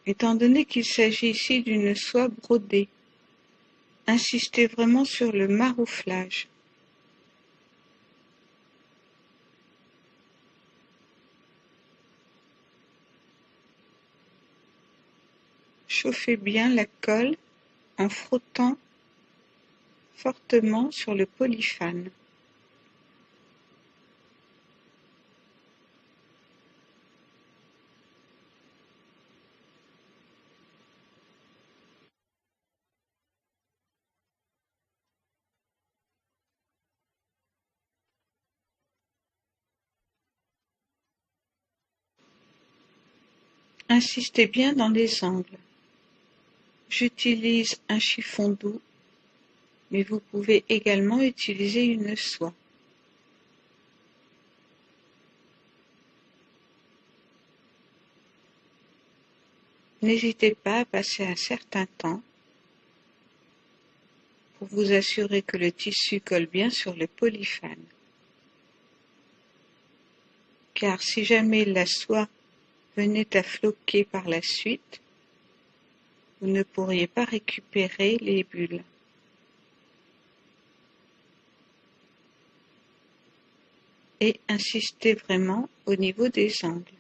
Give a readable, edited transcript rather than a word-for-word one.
Étant donné qu'il s'agit ici d'une soie brodée, insistez vraiment sur le marouflage. Chauffez bien la colle en frottant fortement sur le polyfane. Insistez bien dans les angles. J'utilise un chiffon doux, mais vous pouvez également utiliser une soie. N'hésitez pas à passer un certain temps pour vous assurer que le tissu colle bien sur le polyfane. Car si jamais la soie venait à floquer par la suite, vous ne pourriez pas récupérer les bulles. Et insistez vraiment au niveau des angles.